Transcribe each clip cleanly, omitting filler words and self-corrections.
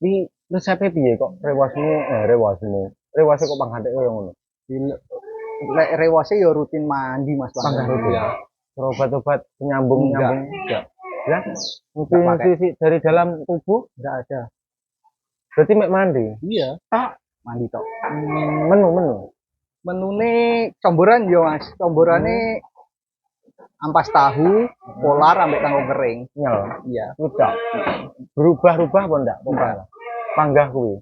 Iki resepe piye kok rewasmu kok pangathek koyo ngono? Di- Lek rewase ya rutin mandi Mas Panggah rutin. ya. Obat-obat penyambung-nyambung Enggak, ya? enggak pakai. Nutrisi dari dalam tubuh Enggak ada. berarti mek mandi. Iya, tak mandi tok. Menu-menu. Menune comboran yo Mas. Comborane ampas tahu, polar ambek kangkung kering. Nyel. Iya. Udah. Berubah-ubah apa ndak? Enggak. Panggah kuwi.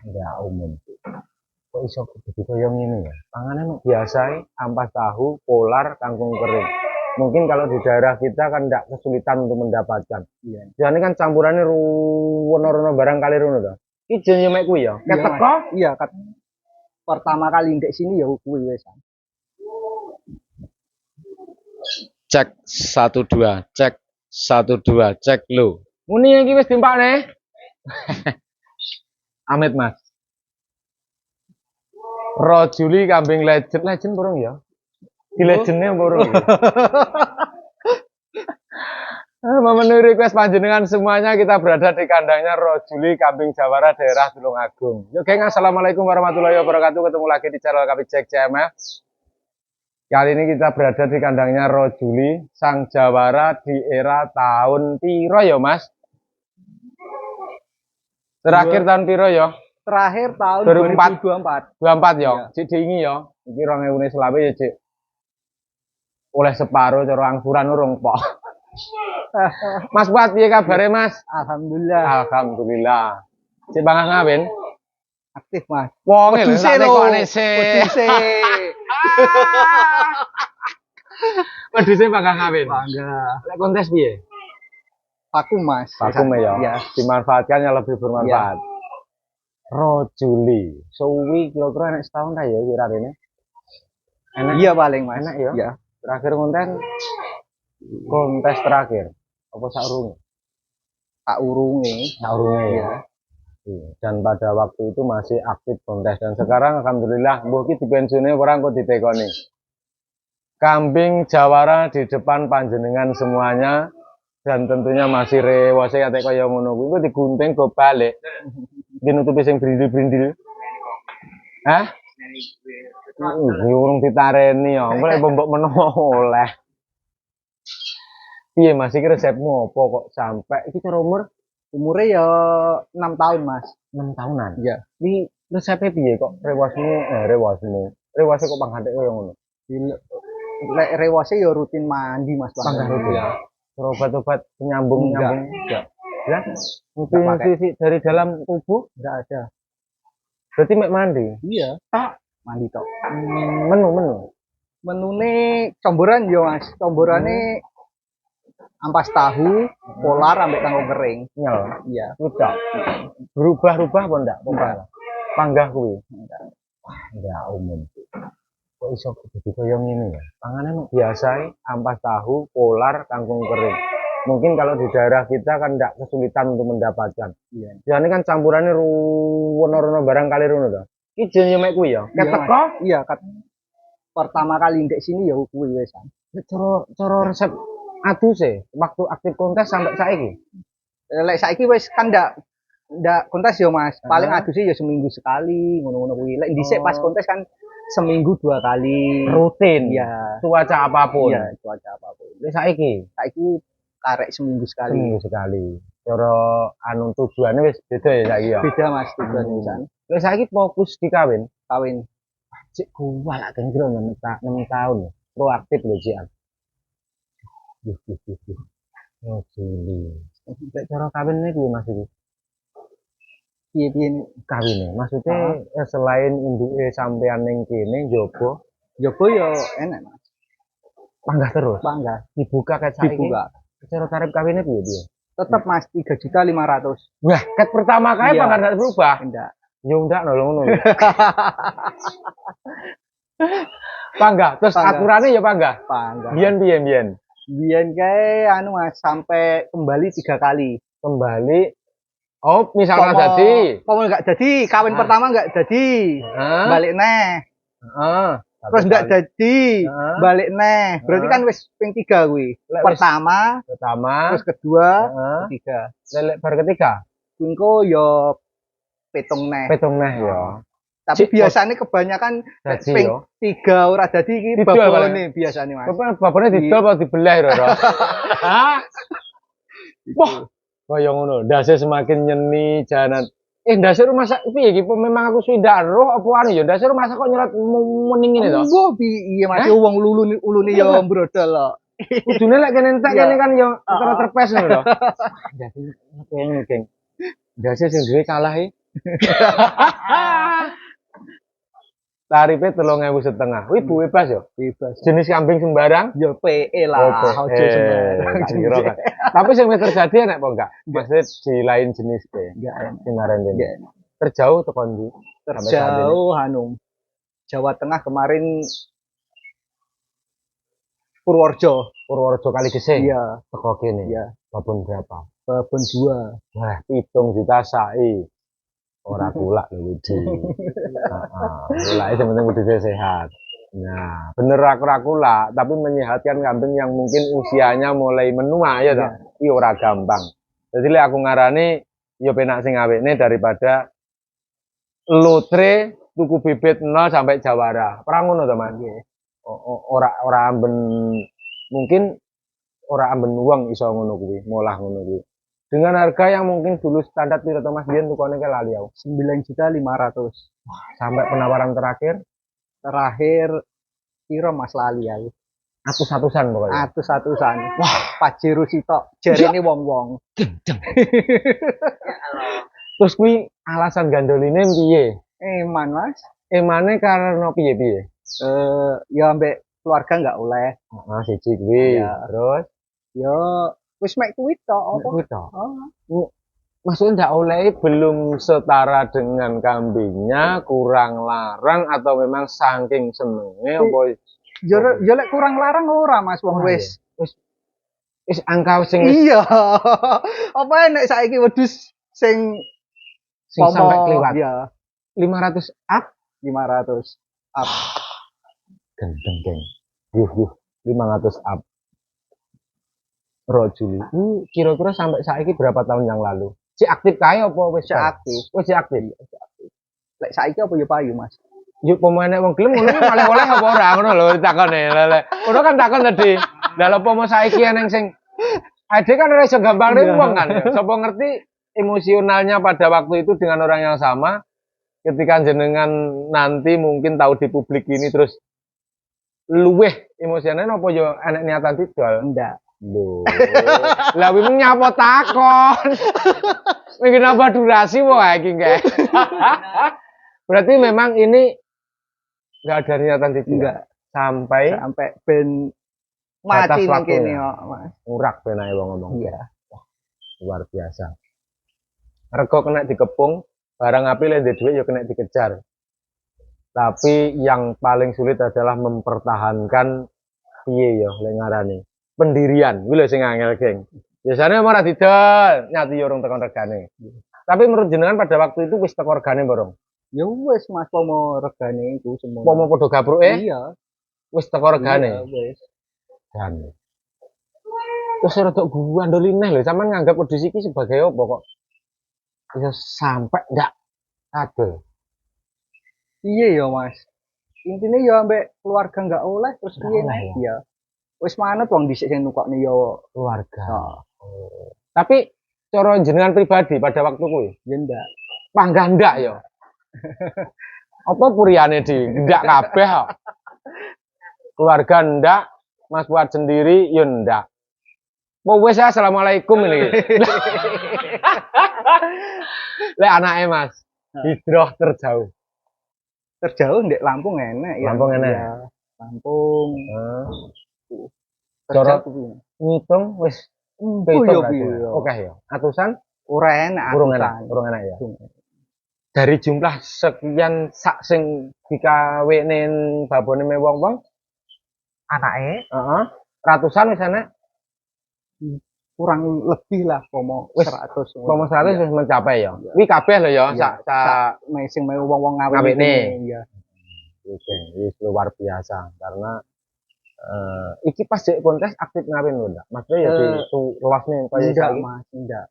Enggak umum. Kok iso jadi koyo ngene ya? Panganan biasa ampas tahu, polar, kangkung kering. Mungkin kalau di daerah kita kan tidak kesulitan untuk mendapatkan. Iya. Ya ini kan campurannya ruwono-ruwono barang kali runo dah. Iki jenenge mek kuwi ya. Iya, Ketek Mas. kok. Iya, pertama kali ndek sini ya kuwi wis. Cek 1 2, cek 1 2, cek lo. Muni iki wis dimpakne. Amit Mas. Rojuli kambing legend burung ya. Di legendnya burung. Memenuhi request panjenengan semuanya, kita berada di kandangnya Rojuli kambing Jawara daerah Tulungagung. Yo geng, assalamualaikum warahmatullahi wabarakatuh. Ketemu lagi di channel kami Cek CMF. Kali ini kita berada di kandangnya Rojuli sang Jawara di era tahun piro ya Mas? Terakhir tahun piro ya? Terakhir tahun 2024. 24 ya. Iya. Cik diingi ya. Iki 2000 selawe ya, Cik. Oleh separuh cara angsuran urung pok. Mas Buat piye kabare Mas? Alhamdulillah. Alhamdulillah. Cik bangga ngawin? Aktif Mas. Wong lho Wedhuse tak lho. tekone sik. Wedhuse. Wedhuse bangga ngawin. Bangga. Lek kontes piye? Vakum Mas. Vakum ya. Iya. Dimanfaatkan yang lebih bermanfaat. Rojuli. Suwi kira-kira nek setahun ta ya kira-kira. Enak. Iya paling Mas. Enak ya. Iya. Terakhir kontes terakhir. Apa saurunge? Tak urunge. Saurunge ya. Iya. Iya. Dan pada waktu itu masih aktif kontes dan sekarang alhamdulillah mbuh ki dipensiune ora engko ditekoni. Kambing Jawara di depan panjenengan semuanya dan tentunya masih rewose kate kaya ngono kuwi engko digunting go balik. Dinutupi sing brindil-brindil. Hah? Urung ditareni ya, engko lek mbok menawa oleh. Piye Mas iki resepmu apa kok sampai iki cara Umure ya 6 tahun Mas. 6 tahunan? Iya. Iki resepnya piye kok rewase kok pangathek koyo ngono? Lek rewase ya rutin mandi Mas. Panggah rutin ya. Obat-obat penyambung-nyambung Enggak. ya? Enggak Nutrisi dari dalam tubuh Enggak ada. berarti mek mandi. Iya. Tak mandi tok. Menu-menu. Menune comboran yo Mas. Comborane ampas tahu, polar ambek kangkung kering. Nyel. Iya. Udah. Berubah-ubah apa ndak? Enggak. Panggah kuwi. Enggak umum. Kok iso jadi koyo ngene ya? Panganan biasa ampas tahu, polar, kangkung kering. Mungkin kalau di daerah kita kan tidak kesulitan untuk mendapatkan. Iya. Ya ini kan campurannya ruwono-ruwono barang kali runo dah. Iki jenenge mek kuwi ya. Ketek kok. Iya, pertama kali ndek sini ya kuwi wis. Cara resep aduse waktu aktif kontes sampai saiki. Lek saiki wis kan ndak kontes yo Mas. Paling aduse ya seminggu sekali ngono-ngono kuwi. Lek dhisik pas kontes kan seminggu 2 kali. Rutin. Iya. Cuaca apapun. Iya, cuaca apapun. Lek saiki Karek seminggu sekali. seminggu sekali. Cara anu tujuannya wis beda ya saiki ya. Beda Mas tujuan pisan. Lek saiki fokus di kawin. Kawin. Cik kuwal lak kira 6 tahun. Proaktif lho Cik. Oh, Juli. Lek cara kawinnya piye Mas iki? Piye-piye Kawinnya maksudnya selain induke sampean ning kene njogo Jogo yo enak Mas. panggah terus. Bangga. Dibuka kayak saiki. Dibuka. Cara tarif kawinnya piye? Tetap Mas 3.500.000. Wah, ket pertama kali Iya. panggah ndak berubah. Enggak. Yo ndak lho ngono. Panggah, terus Panggah. aturannya ya panggah. Bangga. Biyen. Biyen kae anu Mas sampai kembali 3 kali. Kembali. Oh, misalnya jadi. Pomo enggak jadi, kawin pertama enggak jadi. Heeh. Balik neh. Heeh. Terus enggak jadi, Heeh. balik neh. Berarti kan wis ping 3 kuwi. Lek wis Pertama, pertama. terus kedua, Heeh. ketiga. Lek bar ketiga. engko ya petung neh. Petung neh ya. Tapi Cik, biasanya kebanyakan dadi ping yo. 3 ora dadi iki Didol babone biasanya Mas. Babone didol apa dibelah Roro? Wah, kaya ngono. Ndase semakin nyeni jalan. Ndase rumah sak piye iki? Memang aku sudah roh apa anu ya? Ndase rumah sak kok nyerat mening ngene to? Mbah piye Mas wong ulune ya brodol kok. Kudune lek kene entek Ya. kene kan ya antara terpes ngono lho. Ndase ngene, Geng. Ndase sing duwe kalah iki. Tarife 3.500. Kuwi bebas ya? Bebas. Jenis kambing sembarang? Ya PE lah, aja sembarang. Kira kan. Tapi sing wis terjadi enak apa enggak? Maksudnya di lain jenis pe. Enggak enak. Sing ngaran dene. Enggak enak. Terjauh teko ndi? Sampai saat ini. Terjauh Hanum. Jawa Tengah kemarin Purworejo. Purworejo kali geseh. Iya, Teko kene. iya. Babon berapa? Babon 2. Wah, 7 juta sae. Ora kulak lho Widi. Heeh. Kulake sing penting kudu sehat. Nah, bener aku ora kulak, tapi menyehatkan kambing yang mungkin usianya mulai menua ya toh. Iki ora gampang. Jadi lek aku ngarani ya penak sing awekne daripada lotre tuku bibit 0 sampai jawara. Ora ngono to, Mas? Ora amben mungkin ora amben wong iso ngono kuwi, molah ngono kuwi. Dengan harga yang mungkin dulu standar piro to Mas biyen tukone ke lali aku. 9.500.000. Sampai penawaran terakhir Terakhir piro Mas lali aku. atus-atusan pokoknya. Atus-atusan. Wah, Pajero sitok jarene wong-wong. Gendeng. Terus kuwi alasan gandoline piye? Eman Mas. Emane karena piye-piye? Ya ambek keluarga enggak oleh. Heeh, siji kuwi. Iya. Terus Ya wis mek kuwi tok apa? kuwi to. Oh. Maksudnya ndak oleh belum setara dengan kambingnya, kurang larang atau memang saking senenge apa Ya lek kurang larang ora Mas wong Wah, wis. wis angka sing wis Iya. Apa enek saiki wedhus sing sampai kliwat. Iya, 500 up 500 up. gendeng, Geng. Yuh, 500 up. Rojuli. Kira-kira sampai saiki berapa tahun yang lalu? Si aktif kae apa wis Aktif. Wis aktif. Lek saiki apa ya payu Mas? Yuk pemainnya wong gelem ngono malah oleh apa ora ngono lho takone. Lele. Ngono kan takon tadi. Lah apa mau saiki eneng sing ade kan ora iso gampang wong kan. Sapa ngerti emosionalnya pada waktu itu dengan orang yang sama ketika jenengan nanti mungkin tahu di publik ini terus luweh emosionalnya apa yo enek niatan didol. Enggak. Lho. Lah kuwi nyapa takon. Mungkin apa durasi wae iki nggih. Berarti memang ini enggak ada niatan didol. Enggak. Sampai Ben batas mati nang waktunya. kene kok Mas. urak ben ae wong ngomong. Iya. Luar biasa. Rego kena dikepung, barang api lek ndek dhuwit ya kena dikejar. Tapi yang paling sulit adalah mempertahankan piye ya lek ngarani. Pendirian, kuwi lho sing angel, Geng. Biasanya ora didol, nyati yo urung tekan regane. Tapi menurut jenengan pada waktu itu wis teko regane borong. Ya wis Mas pomo regane iku semua. Pomo padha gabruke Iya. wis teko regane. Iya, wis. Dan terus rada guandoli neh lho, sampean nganggap wedhus iki sebagai apa kok? Bisa sampai ndak adol. Iya ya Mas. Intinya ya ambek keluarga enggak oleh terus Nggak piye oleh, nek ya. ya. Wis manut wong dhisik sing nukokne ya. Keluarga. Nah, Tapi cara jenengan pribadi pada waktu kuwi, ya ndak. panggah ndak ya? Apa puriane di ndak kabeh kok? Keluarga ndak, Mas buat sendiri ya ndak. Mau wis assalamualaikum ini. Lek anake Mas, hijrah terjauh. Terjauh ndek Lampung enek ya. Lampung enek. Iya, Lampung. Cara Terjauh kuwi. ngitung wis Oh kehitung ya berarti. piye. Oke ya. Atusan Ora enek urung atusan. enak, urung enak ya. Urung. Dari jumlah sekian sak sing dikawinin babone me wong-wong, Anake heeh, ratusan wis enak. kurang lebih lah pomo Wis, 100. Pomo 100 Iya. wis mencapai ya. Kuwi kabeh lho ya, Iya. sak Sing mau wong-wong ngawin Ngawine. Iya. Oke, wis luar biasa karena iki pas jek kontes aktif ngawin lho ndak. Maksudnya ya di luasnya kaya Enggak saiki. Mas, enggak.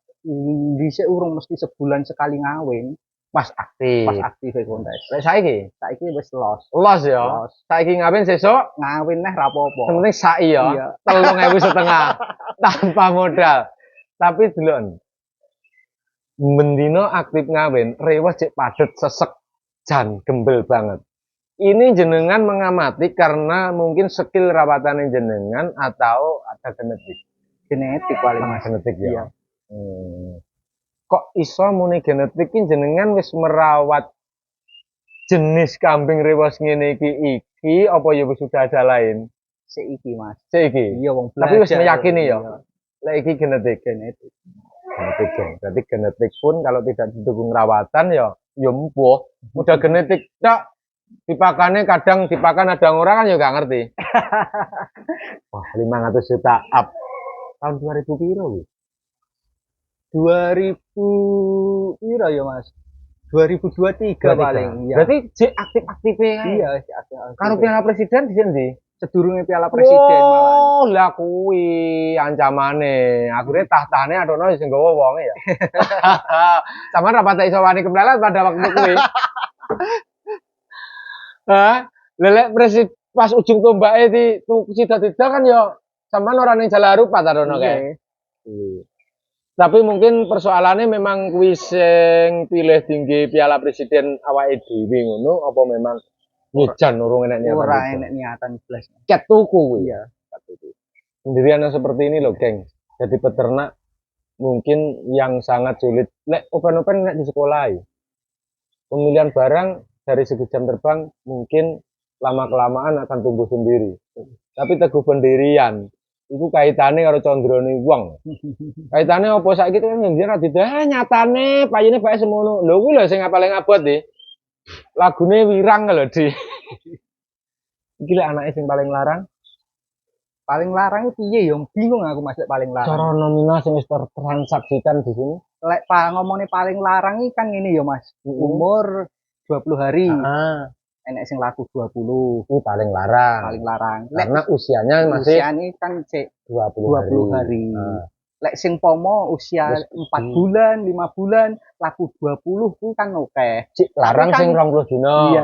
Dhisik urung mesti sebulan sekali ngawin, Pas aktif. pas aktif kontes. Lek saiki Saiki wis los. los ya. Los. Saiki ngawin sesuk Ngawin neh ra apa-apa. sementing sai ya. Iya. 3.500 tanpa modal. Tapi delok mendino aktif ngawin, rewas cek padet sesek jan gembel banget. Ini jenengan mengamati karena mungkin skill rawatan jenengan atau ada genetik. Genetik paling Mas. Genetik ya. Iya. Kok iso muni genetik ki jenengan wis merawat jenis kambing rewas ngene iki apa ya wis sudah ada lain? Seiki Mas. Seiki. Iya wong Tapi wis belajar. meyakini ya. Iya. Lek iki genetik. Genetik. Genetik ya. Berarti genetik pun kalau tidak didukung rawatan ya empuh. Udah genetik tok. Dipakane kadang dipakan ada orang kan ya gak ngerti. Wah, 500 juta up. Tahun 2000 piro kuwi? 2000 piro ya Mas? 2023 paling. Iya. Berarti jek aktif-aktife kae. Iya, Karo Piala Presiden di ndi? sedurunge Piala Presiden malah. Oh, lah kuwi ancamane. Akhirnya tahtane adono sing nggawa wonge ya. Sampeyan ra patek iso wani keplelet pada waktu kuwi. Hah? Lelek presiden pas ujung tombake di tidak kan ya sampean ora ning Jalan Harupat adono kae. Tapi mungkin persoalannya memang kuwi sing pilih tinggi Piala Presiden awake dhewe ngono apa memang nyejan urung enek niatan. Ora enek niatan blas. Ket tuku kuwi. Iya, Pendirian yang seperti ini loh, geng. Jadi peternak mungkin yang sangat sulit. Lek open-open nggak di sekolah. Pemilihan barang dari segi jam terbang mungkin lama-kelamaan akan tumbuh sendiri. Tapi teguh pendirian. Iku kaitane karo condrone wong. Kaitane apa saiki kan njenengan ra didah nyatane payune bae semono. Lho kuwi lho sing paling abot iki. Lagune Wirang lho, Di. Iki lek anake sing paling larang. Paling larang piye ya? Bingung aku Mas lek paling larang. Cara nominal sing wis tertransaksikan di sini. Lek ngomongnya paling larang iki kan ngene ya Mas. Umur 20 hari. Ah, Enek sing laku 20. ini paling larang. Paling larang. Lek Karena usianya masih usiane kan cek 20 hari. Ah. Lek sing pomo usia Wis 4 bulan, 5 bulan, laku 20 kuwi kan oke. Cik larang Tapi sing kan- 20 dino. Iya.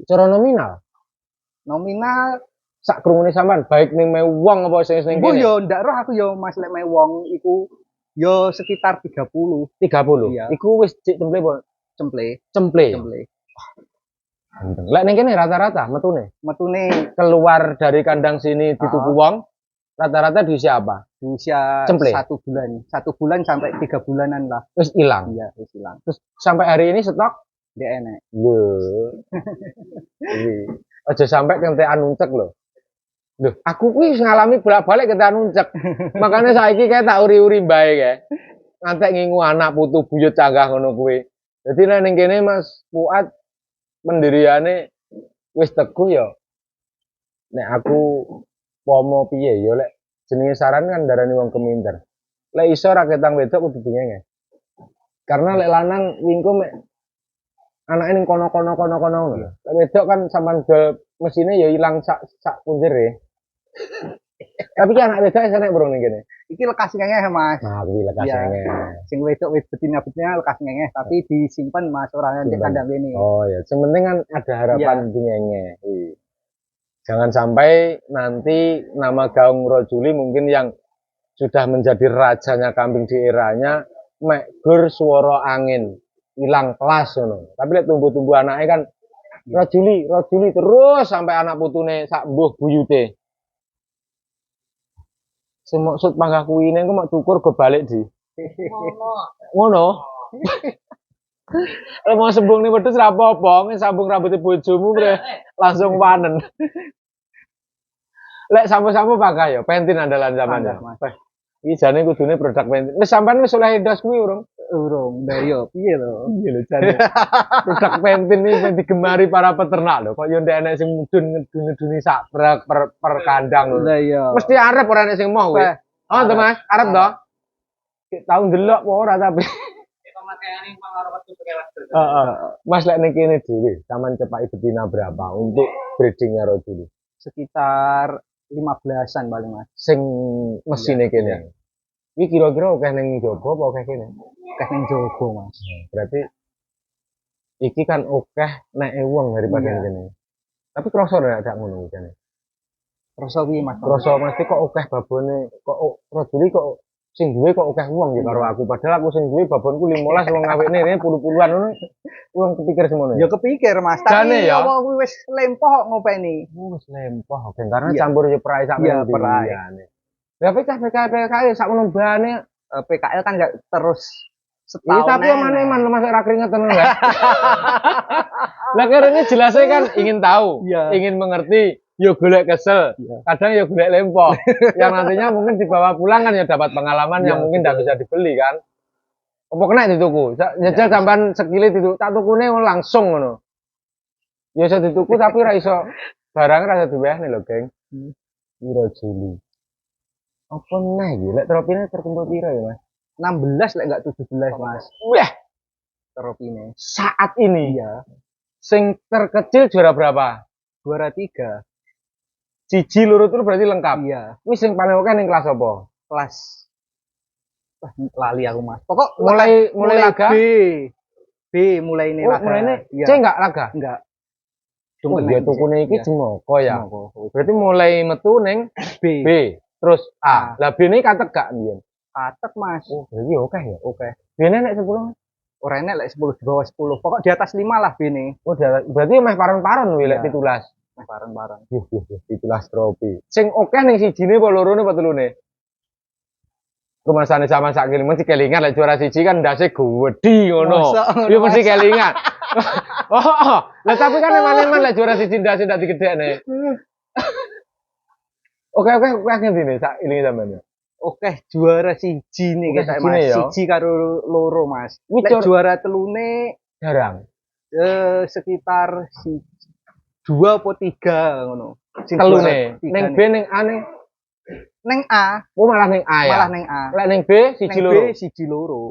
Cara nominal Nominal sak krungune sampean baik ning me wong apa sing Mbok kene? yo ndak roh aku yo Mas lek main wong iku yo sekitar 30 30. Iya. Iku wis cik temple apa? cemple. Cemple. Cemple. Lek ning kene rata-rata metune Metune keluar dari kandang sini dituku wong rata-rata di usia apa? di usia Cemple. 1 bulan. 1 bulan sampai 3 bulanan lah. Wis ilang. Iya, wis ilang. Terus sampai hari ini stok Ndek enek. lho. Aja sampai kentekan nuncek lho. Loh, aku kuwi wis ngalami bolak-balik kentekan nuncek. Makanya saiki kayak tak uri-uri bae kae. Ngantek ngingu anak putu buyut canggah ngono kuwi. Dadi nek ning kene Mas Fuad pendiriane wis teguh ya. Nek aku pomo piye ya lek jenenge saran kan darani wong keminter. Lek iso ra ketang wedok kudu dingenge. Karena lek lanang wingko mek anake ning kono-kono ngono. Lek wedok kan sampean dol mesine ya ilang sak punjere. Tapi ki anak wedok enek burung ning kene. Iki lekas ngengeh Mas. Nah, kuwi lekas Iya. ngene. Sing wedok wis betina-betina lekas ngengeh tapi disimpen Mas ora ndek Simpen. kandang kene. Oh ya, yang penting kan ada harapan dingenge. Jangan sampai nanti nama Gaung Rojuli mungkin yang sudah menjadi rajanya kambing di eranya mek gur swara angin, hilang kelas ngono. Tapi lek tumbuh-tumbuh anake kan Rojuli terus sampai anak putune sak mbuh buyute. Sing maksud panggah kuwine engko mak cukur go balik di. Ngono. Lek mau sembung nih wedhus ra apa-apa, sambung rambutnya bojomu bre, langsung panen. Lek sampo-sampo pakai ya, Pentin andalan zaman ya. Mas. Iki jane kudune produk Pentin. Wis sampean wis oleh ndas kuwi urung? Urung, ndak yo piye lho. Iya lho jane. Produk Pentin iki sing digemari para peternak lho. Kok yo ndek enek sing mudhun ngeduni sak per kandang lho. Lah iya. Mesti arep ora enek sing mau kuwi. Oh, to Mas, arep to? Tau ndelok apa ora tapi. Pemakaiane pengaruh waktu Heeh. Mas lek ning kene dhewe, sampean cepaki betina berapa untuk breedingnya Rojuli? Sekitar 15-an paling Mas. Sing mesine kene. Iki kira-kira akeh ning jaba apa akeh kene? Akeh ning jogo, Mas. Berarti iki kan akeh nek wong daripada Iya. kene. Tapi krasa nek gak ngono jane. Rasa piye, Mas? Krasa mesti kok akeh babone, kok rajuli kok sing duwe kok akeh wong ya karo aku. Padahal aku sing duwe babonku 15 wong ngawekne rene puluh-puluhan ngono. Wong kepikir semono Ya kepikir, Mas. Tapi Jane ya. apa kuwi wis lempoh kok ngopeni. Wis lempoh ben karena Iya. campur ya perai sak Iya, meneh perai. liyane. Lah PKL sak menon bane. PKL kan nggak terus Iya setahun. tapi mana man masuk ra keringetan lho. Lah karene jelasnya kan ingin tahu, Iya. ingin mengerti, yo golek kesel, Iya. kadang yo golek lempoh. Yang nantinya mungkin dibawa pulang kan ya dapat pengalaman yang Iya, mungkin tidak bisa dibeli kan. Apa kena dituku? Jajal sampean sekili dituku, tak tukune langsung ngono. Ya iso dituku tapi ra iso barang ra iso diwehne lho, Geng. Piro Juli? Apa neh iki? Lek tropine terkumpul piro ya, Mas? 16 lek enggak 17, Mas. Wah, Teropine. saat ini Iya. sing terkecil juara berapa? Juara 3. Siji loro telu berarti lengkap. Iya. Wis sing paling oke ning kelas apa? Kelas wah, lali aku, Mas. Pokok Mulai laga? B. B mulai ini Oh, laga. mulai ini Iya. C enggak laga? Enggak. Oh, dia tukune iki Iya. Jemoko ya. Jemoko. Berarti mulai metu ning B. B, terus A. Lah B ini katek gak mbiyen? Katek, Mas. Oh, berarti oke ya. Oke. B-ne nek 10. Ora enek lek 10 di bawah 10. Pokok di atas 5 lah B ini. Oh, berarti meh paron-paron kuwi lek Iya. 17. Bareng-bareng. Yuh, 17 trofi. Sing oke ning sijine apa lorone apa telune? Rumasane sama sak kili mesti kelingan lek juara siji kan ndase gedhi ngono. Masa ngono, Ya mesti Mas? kelingan. Oh, lah tapi kan eman-eman lek juara siji ndase ndak digedhekne. Oke, ngene sak ilinge sampean. Oke, juara siji nih Oke, kita sijine Mas. ya. Siji karo loro, Mas. Wih, Lek juara telune Jarang. sekitar 2 atau 3 ngono. Sing Telune. juara tiga Ning nih. B ning A ning Neng A, oh malah ning A ya. malah neng A. Lek ning B siji Neng loro. B siji loro.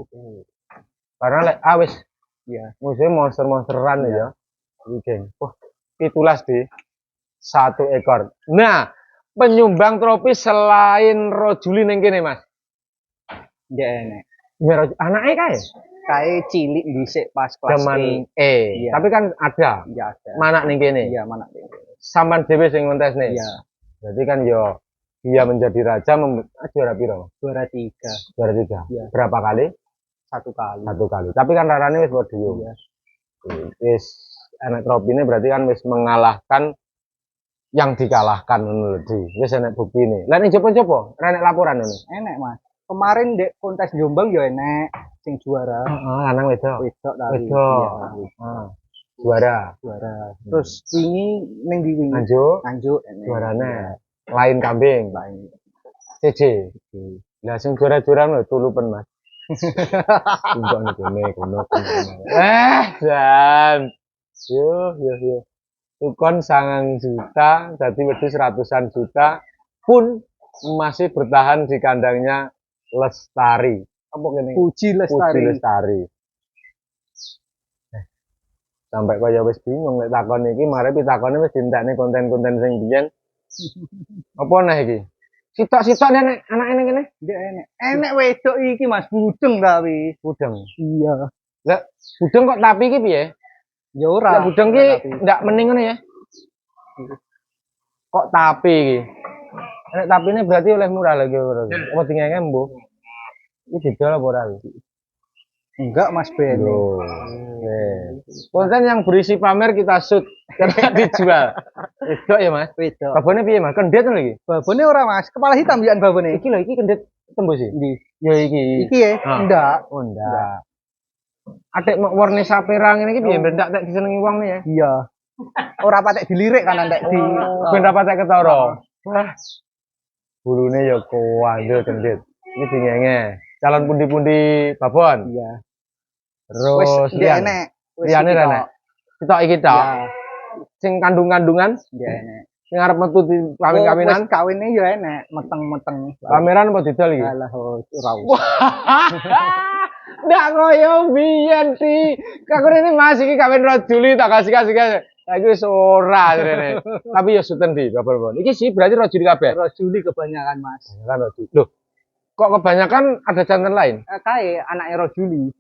Karena lek A wis Iya. musuhnya monster-monsteran ya. Iki geng. Wah, 17 di 1 ekor. Nah, penyumbang trofi selain Rojuli ning kene, Mas. Nggak enek. Anake kae Kae cilik dhisik pas kelas zaman E. Iya. Tapi kan ada Iya ada. mana ning kene. Iya, mana nih? Sampan dhewe sing ngontesne. Iya, Jadi kan yo dia menjadi raja juara piro? juara 3 Juara 3. Iya. Berapa kali? 1 kali. 1 kali. Tapi kan rarane wis podium. Iya. Wis enek tropine berarti kan wis mengalahkan yang dikalahkan ngono lho, Di. Wis enek buktine. Lah ning jopo-jopo, ora enek laporan ngono. Enek, Mas. Kemarin dek kontes Jombang ya enek sing juara. Heeh, lanang wedok. Wedok tadi. Wedok. Iya, Ah, juara. juara. Terus wingi ning di wingi Anjuk Anjuk enek. juarane lain kambing. Lain. CC. Lah sing juara-juara lho tulupen, Mas. Tunjuk nih kene kono. Jan. Yo. Tukon 9 juta, jadi wedhus ratusan juta pun masih bertahan di kandangnya Lestari. Apa kene? Puji Lestari. Puji Lestari. Sampai kaya wis bingung lek takon iki, mare pitakone wis dintekne konten-konten sing biyen. Apa neh iki? Sitok-sitok nek anake ning kene Dia enek. Enek wedok iki Mas budeng tapi. budeng. Iya. Lah, budeng kok tapi iki piye? Ya ora. Lah budeng ki ndak mending ngono ya. Kok tapi iki? Nek tapine berarti oleh murah lagi berarti. Apa dingenge mbuh? Iki didol apa ora iki? Enggak Mas Ben. Loh. Konten yang berisi pamer kita shoot karena dijual. Wedok ya, Mas? Wedok. Babone piye, Mas? Kendet lho iki. Babone ora Mas, kepala hitam bian babone. Iki lho, iki kendet tembus iki. Ndi? Ya iki. Iki ya? Ah. Enggak. Oh, ndak. Atik mau warna saperang ini iki piye? Ndak tak disenengi wong ya. Iya. Ora patek dilirik kan ndek di. Ben dapat tak ketara. Wah. Bulune ya kuandel kendit. Iki dingenge. Calon pundi-pundi babon. Iya. Terus Wis liyan. enek. Wis Liyane iki ra tok. nek. Sitok iki tok. Iya. Sing kandung-kandungan Iya enek. sing arep metu di kawin-kawinan. Wis kawine ya enek, meteng-meteng. Pameran apa didol iki? Alah ora usah. Ndak koyo biyen di. Kakune ini Mas iki kawin Rojuli tak kasih-kasih. Saiki wis ora rene. Tapi ya suten di babon. Iki sih berarti Rojuli kabeh. Rojuli kebanyakan Mas. Kan Rojuli. Loh, Kok kebanyakan ada jantan lain? Kae anake Rojuli.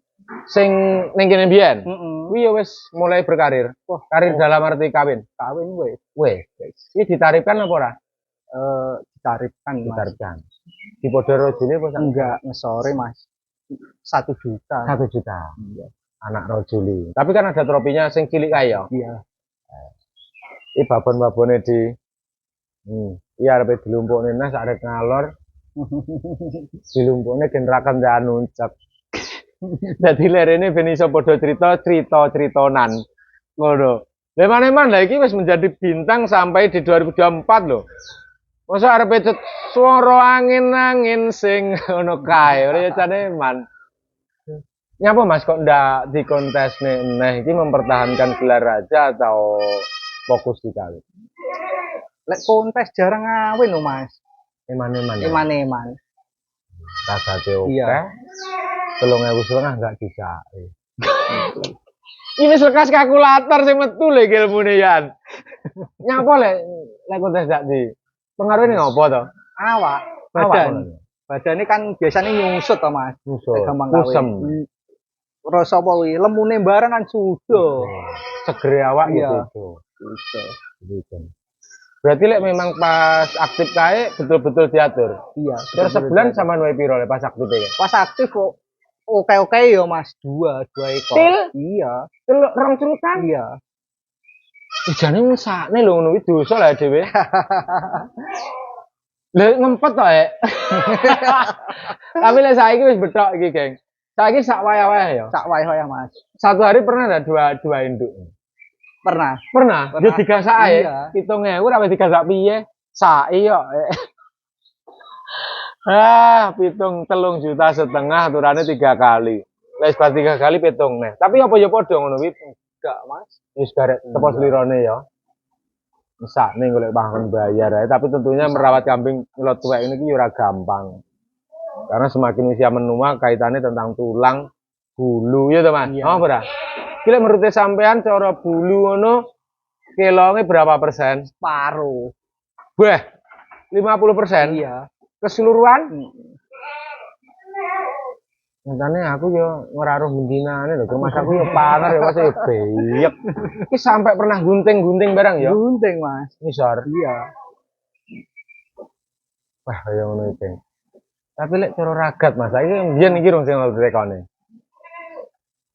Sing ning kene mbiyen. Heeh. Kuwi ya wis mulai berkarir. Wah, Karir dalam arti kawin. kawin wis. Weh, iki ditarifkan apa ora? Ditarifkan, Mas. Ditarifkan. Di podo rojule apa sak? Enggak, ngesore, Mas. 1 juta. 1 juta. Iya. Anak rojuli. Tapi kan ada tropinya sing cilik kae ya. Iya. Iki babon-babone di iya arep dilumpukne nah sak arek ngalor. Dilumpukne gen ra kencan nuncek. Dadi lerene ben iso padha critonan. Ngono. Lah maneman lah iki wis menjadi bintang sampai di 2024 lho. Masa arepe swara angin-angin sing ngono kae. Ora jane man. Nyapa Mas kok ndak dikontes neh iki mempertahankan gelar aja atau fokus di kali? Lek kontes jarang ngawin lho, Mas. Eman-eman. Eman-eman. Rasate oke. Iya. 3.500 enggak bisa. Ini lekas kalkulator sing metu lho ilmune yan. Nyapa lek kontes dak di? Pengaruhnya ngopo to? Awak, badan. Badane kan biasanya nyusut to, Mas. Nyusut. Gampang Kusem. Rasa apa kuwi? Lemune barang kan sudo. Segere awak Iya. gitu. Gitu. Berarti lek memang pas aktif kae betul-betul diatur. Iya. Terus sebulan sama wae piro lek pas aktif kae? Pas aktif kok oke-oke ya, Mas. Dua ekor. Til? Iya. Teluk rong cerutan. Iya. Jane sakne lho ngono kuwi dosa lah dhewe. Lah ngempet to, Tapi lek saiki wis bethok iki, Geng. Saiki sak wayah-wayah ya. Sak wae-wae, Mas. Satu hari pernah ada dua induk? Pernah. Pernah? Yo Pernah. digasak ae. Iya. 7.000 ora wis digasak piye? Sai yo. 3,5 juta aturane 3 kali. Wis bar 3 kali pitung neh. Tapi apa ya padha ngono kuwi? Enggak, Mas. Wis garek tepo slirone ya. Mesakne golek pangan bayar ae, tapi tentunya merawat kambing ngelot tuwek ini ki ora gampang. Karena semakin usia menua kaitannya tentang tulang, bulu ya to, Mas. Iya. Oh, ora. Ki lek menurut sampean cara bulu ngono kelonge berapa persen? Separuh. Wah, 50%? Iya. Keseluruhan? Nyatane aku yo ora roh gendinane lho, Mas aku yo panar yo masih beyek. Ki sampai pernah gunting-gunting barang yo. Gunting, Mas. Ngisor. Iya. Wah, kaya ngono iki. Tapi lek cara ragat Mas, saiki mbiyen iki rong sing direkone.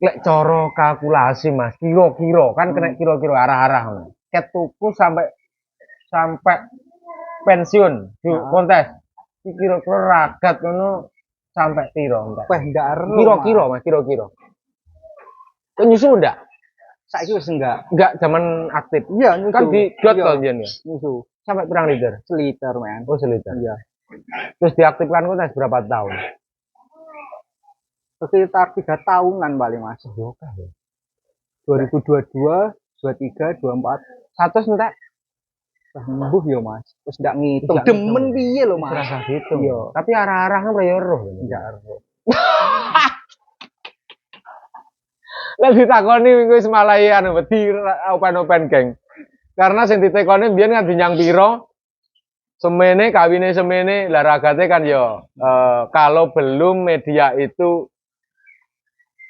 Lek cara kalkulasi Mas, kira-kira kan kena kira-kira arah-arah ngono. Ket tuku sampai pensiun di kontes. Iki kira-kira ragat ngono sampai piro enggak? Wah, ndak ero. Kira-kira Mas, kira-kira. Kan nyusu ndak? Saiki wis enggak. Enggak zaman aktif. Iya, nyusu. Kan di dot Iya, to mbiyen ya. nyusu. Sampai pirang liter? Seliter, men. Oh, seliter. Iya. Terus diaktifkan kontes berapa tahun? Sekitar 3 tahunan paling, Mas. Yo kah ya. 2022, 23, 24. 100 entek? Sembuh ya, Mas. Terus ndak ngitung. Ndak Demen ngitung. piye lho, Mas? Serasa gitu. Iya. Tapi arah-arah kan ya roh. Ndak ero. Lah ditakoni minggu wis malahi anu wedi open-open, Geng. Karena sing ditekoni mbiyen kan dinyang piro? Semene kawine semene, lah ragate kan yo kalau belum media itu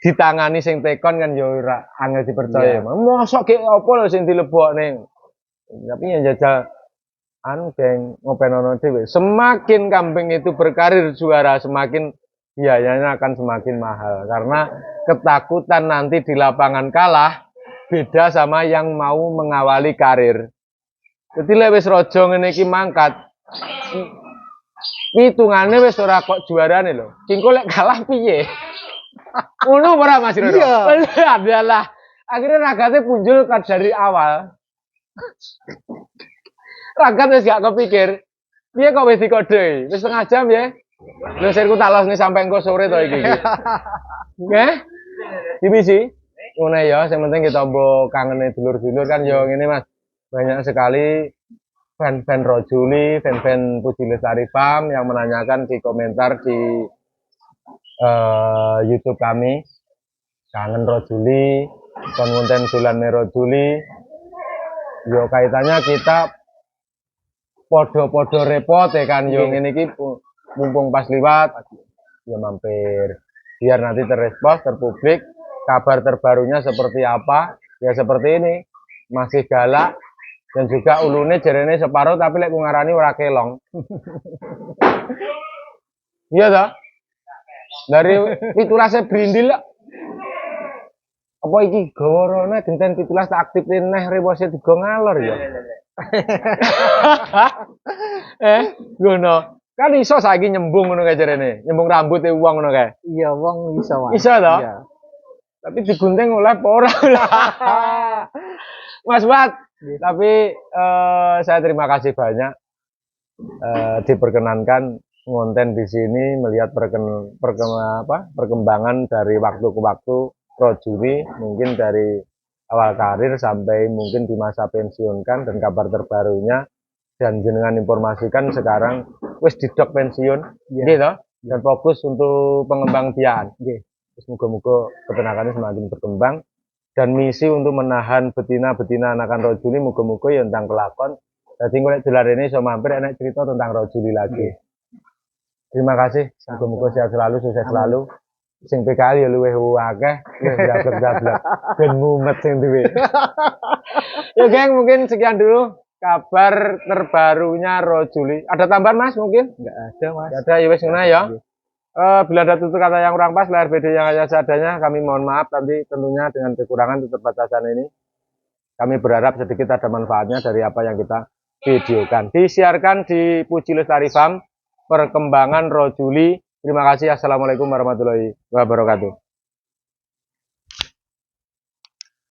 ditangani sing tekon kan yo ora angel dipercaya. Iya. Mosok ge apa lho sing dilebokne. Tapi yang jajal anu Geng ngopenono dhewe. Semakin kambing itu berkarir juara, semakin biayanya akan semakin mahal karena ketakutan nanti di lapangan kalah beda sama yang mau mengawali karir. Jadi lek wis raja ngene iki mangkat, hitungane wis ora kok juarane lho. Cingko lek kalah piye? Ngono ora Mas Rono? Iya. Adalah akhirnya ragate punjul kan dari awal. Ragat wis gak kepikir. Piye kok wis dikode? Wis setengah jam ya. Lho sirku tak losne sampai engko sore to iki. Nggih? Divisi. Ngono ya, sing penting kita mbok kangene dulur-dulur kan ya ngene Mas. Banyak sekali fan-fan Rojuli, fan-fan Puji Lestari Farm yang menanyakan di komentar di YouTube kami. Kangen Rojuli, konten Sulane Rojuli. Yo kaitannya kita podo-podo repot ya kan yo ngene iki mumpung pas liwat ya mampir biar nanti terexpos terpublik kabar terbarunya seperti apa ya seperti ini masih galak dan juga ulune jarene separuh tapi lek ngarani ora kelong. Iya toh? Dari 17 brindil apa iki gawarane genten 17 tak aktifin neh rewose digo ngalor ya. Ngono. Kan iso saiki nyembung ngono kae jarene, nyembung rambut wong ngono kae. Iya, wong iso, Mas. Iso toh? Iya. Tapi digunting oleh apa ora lah. Mas Wat, tapi saya terima kasih banyak diperkenankan ngonten di sini melihat perkembangan dari waktu ke waktu Rojuli mungkin dari awal karir sampai mungkin di masa pensiunkan dan kabar terbarunya dan jenengan informasikan sekarang wis didok pensiun gitu dan fokus untuk pengembang biakan. Semoga-moga peternakannya semakin berkembang dan misi untuk menahan betina-betina anakan Rojuli moga-moga ya tentang kelakon. Jadi ngolek dolar ini so mampir enak cerita tentang Rojuli lagi. Terima kasih. Moga-moga sehat selalu, sukses selalu. Sing PKL ya luwih akeh, luwih dablek-dablek ben ngumet sing duwe. Ya geng, mungkin sekian dulu kabar terbarunya Rojuli. Ada tambahan Mas mungkin? Enggak ada, Mas. Enggak ada ya wis ngono ya. Bila ada tutur kata yang kurang pas, lahir BD yang hanya seadanya, kami mohon maaf nanti tentunya dengan kekurangan keterbatasan ini. Kami berharap sedikit ada manfaatnya dari apa yang kita videokan. Disiarkan di Puji Lestari Farm, perkembangan Rojuli. Terima kasih. Assalamualaikum warahmatullahi wabarakatuh.